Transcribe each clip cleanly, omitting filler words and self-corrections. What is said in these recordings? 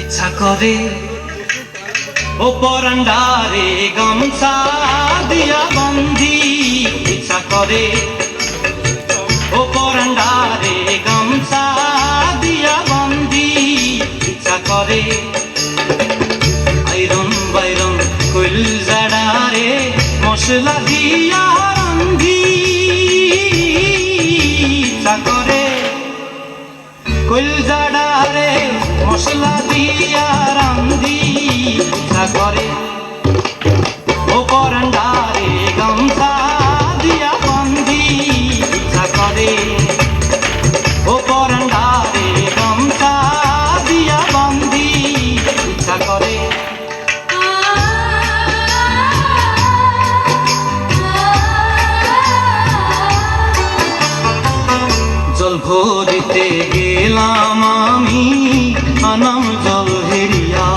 ইচ্ছা করে ও পরান্ডারে গামছা দিয়া বন্ধি, ইচ্ছা করে ও পরান্ডারে গামছা দিয়া বন্ধি, ইচ্ছা করে আইরন বাইরন কুল জাড়ারে মশলা দিয়া রান্ধি, ইচ্ছা করে কুল জাড়ারে মশলা দিয়া রান্ধি, ইচ্ছা করে ও পরান্ডারে গামছা দিয়া বন্ধি, ইচ্ছা করে ও পরান্ডারে গামছা দিয়া বন্ধি, ইচ্ছা করে জল ভরিতে গেলাম আমি আনাম জল হেরিয়া,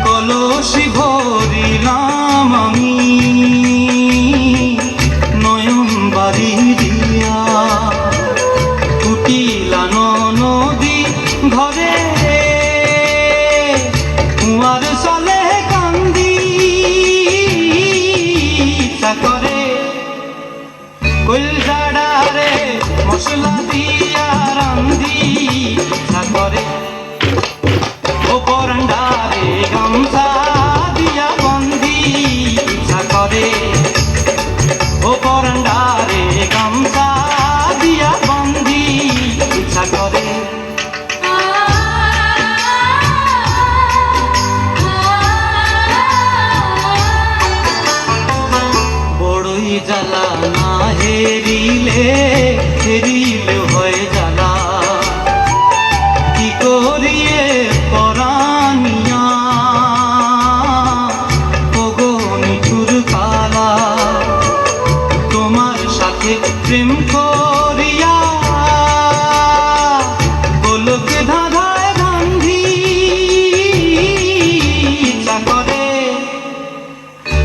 কলসি ভরিলাম আমি নয়ন বাড়ি দিয়া, উঠিলা নদী ঘরে কুয়ার চলে কান্দি, ইচ্ছা করে কুল জাড়ারে মশলা দিয়া রান্ধি, ইচ্ছা করে ও পরান্ডারে গামছা দিয়া বন্ধি, ইচ্ছা করে ও পরান্ডারে গামছা দিয়া বন্ধি, ইচ্ছা করে বড়ই জ্বালা না হেরিলে হেরিলে হয় জ্বালা, কি করিয়ে পরানিয়া ওগো নিঠুর কালা, তোমার সাথে প্রেম করিয়া গোলক ধাঁধায় গান্ধী, ইচ্ছা করে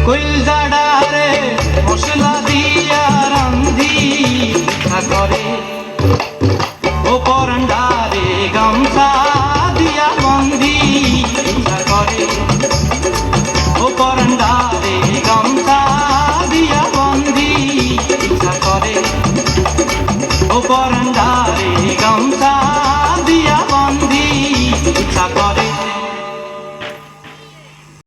কুল জাড়ারে মশলা দিয়া রান্ধি, ইচ্ছা করে